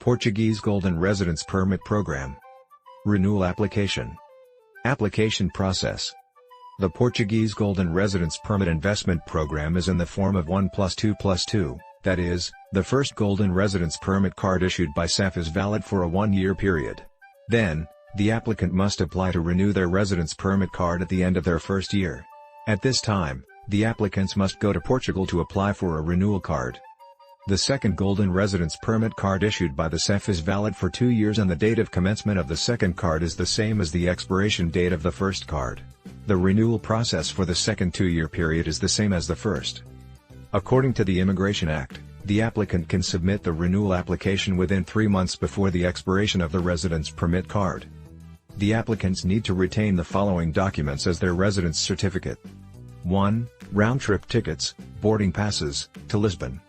Portuguese Golden Residence Permit Program. Renewal application. Application process. The Portuguese Golden Residence Permit Investment Program is in the form of 1+2+2, that is, the first Golden Residence Permit card issued by CEF is valid for a 1-year period. Then, the applicant must apply to renew their residence permit card at the end of their first year. At this time, the applicants must go to Portugal to apply for a renewal card. The second Golden Residence Permit card issued by the CEF is valid for 2 years and the date of commencement of the second card is the same as the expiration date of the first card. The renewal process for the second 2-year period is the same as the first. According to the Immigration Act, the applicant can submit the renewal application within 3 months before the expiration of the residence permit card. The applicants need to retain the following documents as their residence certificate. 1. Round-trip tickets, boarding passes, to Lisbon.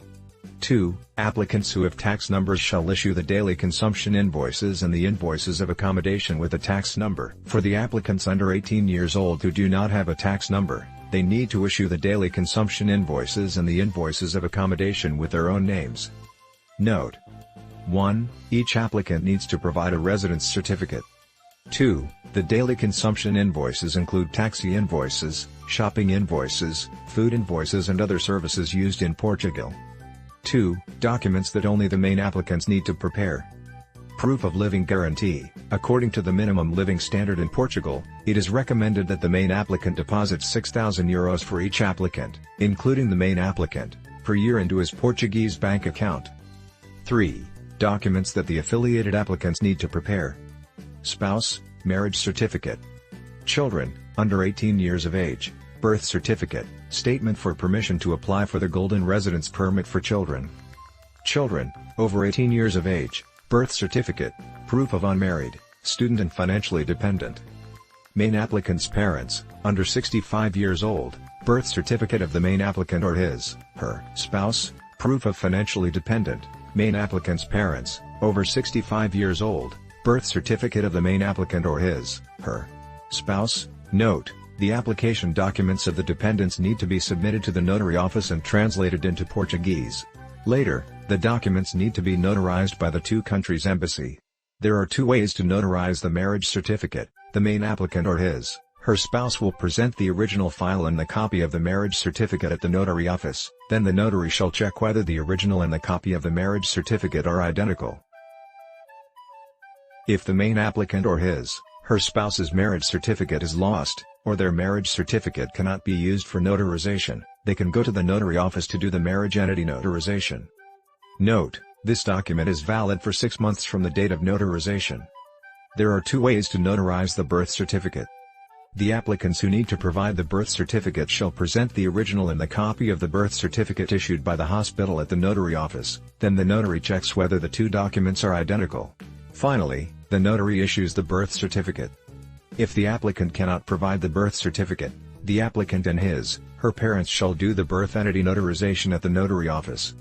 2. Applicants who have tax numbers shall issue the daily consumption invoices and the invoices of accommodation with a tax number. For the applicants under 18 years old who do not have a tax number, they need to issue the daily consumption invoices and the invoices of accommodation with their own names. Note: 1. Each applicant needs to provide a residence certificate. 2. The daily consumption invoices include taxi invoices, shopping invoices, food invoices and other services used in Portugal. 2. Documents that only the main applicants need to prepare. Proof of living guarantee. According to the minimum living standard in Portugal, it is recommended that the main applicant deposits €6,000 for each applicant, including the main applicant, per year into his Portuguese bank account. 3. Documents that the affiliated applicants need to prepare. Spouse, marriage certificate. Children, under 18 years of age, birth certificate, statement for permission to apply for the Golden Residence Permit for children. Children, over 18 years of age, birth certificate, proof of unmarried, student and financially dependent. Main applicant's parents, under 65 years old, birth certificate of the main applicant or his/her spouse, proof of financially dependent, main applicant's parents, over 65 years old, birth certificate of the main applicant or his/her spouse. Note: the application documents of the dependents need to be submitted to the notary office and translated into Portuguese. Later, the documents need to be notarized by the two countries' embassy. There are 2 ways to notarize the marriage certificate. The main applicant or his/her spouse will present the original file and the copy of the marriage certificate at the notary office, then the notary shall check whether the original and the copy of the marriage certificate are identical. If the main applicant or his/her spouse's marriage certificate is lost, or their marriage certificate cannot be used for notarization, they can go to the notary office to do the marriage entity notarization. Note: this document is valid for 6 months from the date of notarization. There are 2 ways to notarize the birth certificate. The applicants who need to provide the birth certificate shall present the original and the copy of the birth certificate issued by the hospital at the notary office, then the notary checks whether the 2 documents are identical. Finally, the notary issues the birth certificate. If the applicant cannot provide the birth certificate, the applicant and his/her parents shall do the birth entity notarization at the notary office.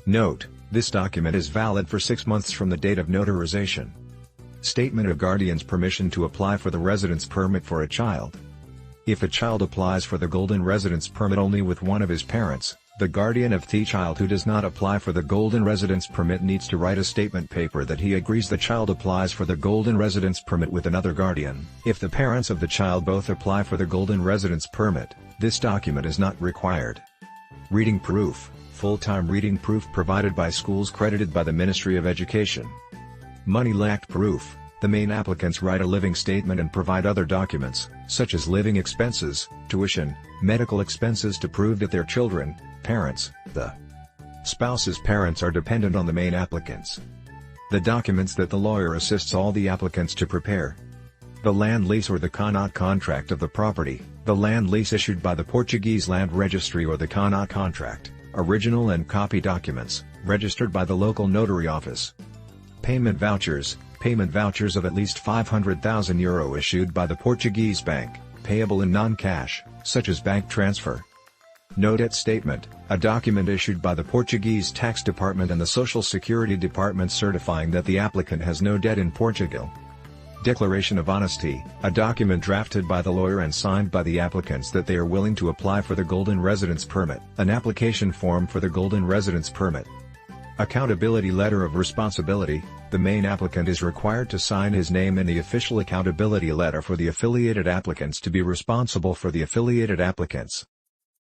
Note: this document is valid for 6 months from the date of notarization. Statement of guardian's permission to apply for the residence permit for a child. If a child applies for the Golden Residence Permit only with one of his parents, the guardian of the child who does not apply for the Golden Residence Permit needs to write a statement paper that he agrees the child applies for the Golden Residence Permit with another guardian. If the parents of the child both apply for the Golden Residence Permit, this document is not required. Reading proof. Full-time reading proof provided by schools credited by the Ministry of Education. Money lacked proof. The main applicants write a living statement and provide other documents, such as living expenses, tuition, medical expenses to prove that their children, parents, the spouse's parents are dependent on the main applicants. The documents that the lawyer assists all the applicants to prepare. The land lease or the contract of the property, the land lease issued by the Portuguese Land Registry or the contract, original and copy documents, registered by the local notary office. Payment vouchers of at least €500,000 issued by the Portuguese bank, payable in non-cash, such as bank transfer. No-debt statement, a document issued by the Portuguese Tax Department and the Social Security Department certifying that the applicant has no debt in Portugal. Declaration of honesty, a document drafted by the lawyer and signed by the applicants that they are willing to apply for the Golden Residence Permit. An application form for the Golden Residence Permit. Accountability letter of responsibility. The main applicant is required to sign his name in the official accountability letter for the affiliated applicants to be responsible for the affiliated applicants.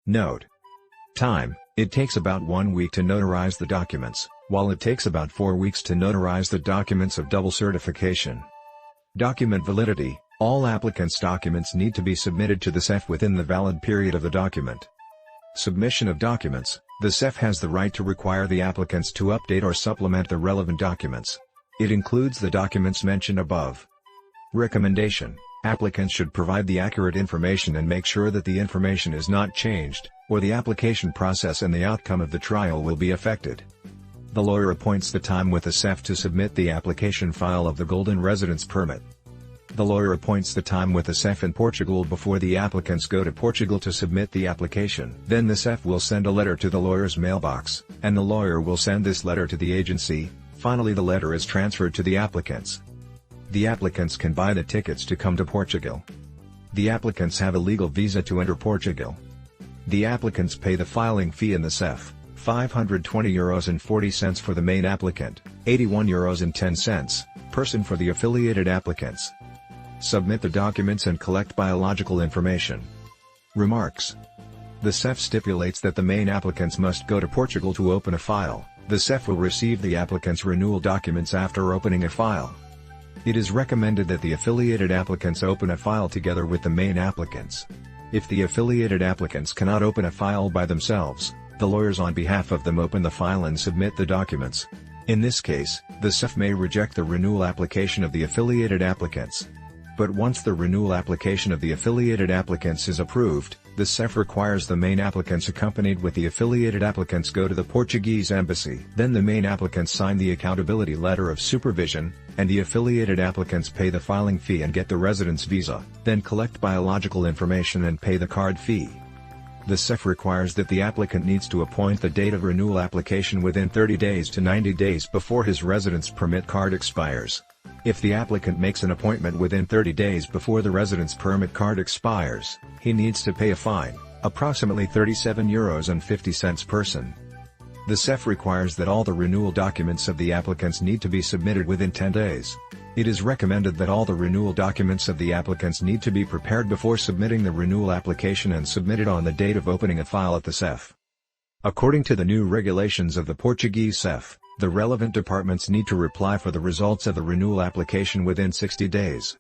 Note: time: it takes about 1 week to notarize the documents, while it takes about 4 weeks to notarize the documents of double certification. Document validity: all applicants' documents need to be submitted to the CEF within the valid period of the document. Submission of documents: the CEF has the right to require the applicants to update or supplement the relevant documents. It includes the documents mentioned above. Recommendation: applicants should provide the accurate information and make sure that the information is not changed, or the application process and the outcome of the trial will be affected. The lawyer appoints the time with the CEF to submit the application file of the Golden Residence Permit. The lawyer appoints the time with the CEF in Portugal before the applicants go to Portugal to submit the application. Then the CEF will send a letter to the lawyer's mailbox, and the lawyer will send this letter to the agency. Finally, the letter is transferred to the applicants. The applicants can buy the tickets to come to Portugal. The applicants have a legal visa to enter Portugal. The applicants pay the filing fee in the CEF, €520.40 for the main applicant, €81.10 person for the affiliated applicants. Submit the documents and collect biological information. Remarks: the CEF stipulates that the main applicants must go to Portugal to open a file. The CEF will receive the applicant's renewal documents after opening a file. It is recommended that the affiliated applicants open a file together with the main applicants. If the affiliated applicants cannot open a file by themselves, the lawyers on behalf of them open the file and submit the documents. In this case, the CEF may reject the renewal application of the affiliated applicants. But once the renewal application of the affiliated applicants is approved, the CEF requires the main applicants accompanied with the affiliated applicants go to the Portuguese embassy. Then the main applicants sign the accountability letter of supervision, and the affiliated applicants pay the filing fee and get the residence visa, then collect biological information and pay the card fee. The CEF requires that the applicant needs to appoint the date of renewal application within 30 days to 90 days before his residence permit card expires. If the applicant makes an appointment within 30 days before the residence permit card expires, he needs to pay a fine, approximately €37.50 person. The CEF requires that all the renewal documents of the applicants need to be submitted within 10 days. It is recommended that all the renewal documents of the applicants need to be prepared before submitting the renewal application and submitted on the date of opening a file at the CEF. According to the new regulations of the Portuguese CEF, the relevant departments need to reply for the results of the renewal application within 60 days.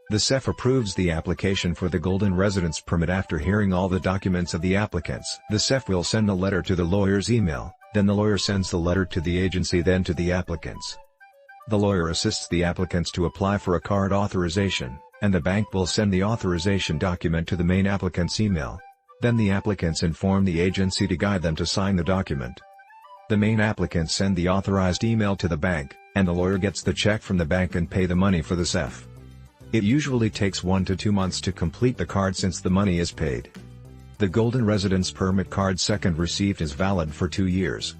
The CEF approves the application for the Golden Residence Permit after hearing all the documents of the applicants. The CEF will send a letter to the lawyer's email, then the lawyer sends the letter to the agency, then to the applicants. The lawyer assists the applicants to apply for a card authorization, and the bank will send the authorization document to the main applicant's email. Then the applicants inform the agency to guide them to sign the document. The main applicants send the authorized email to the bank, and the lawyer gets the check from the bank and pay the money for the CEF. It usually takes 1 to 2 months to complete the card since the money is paid. The Golden Residence Permit card second received is valid for 2 years.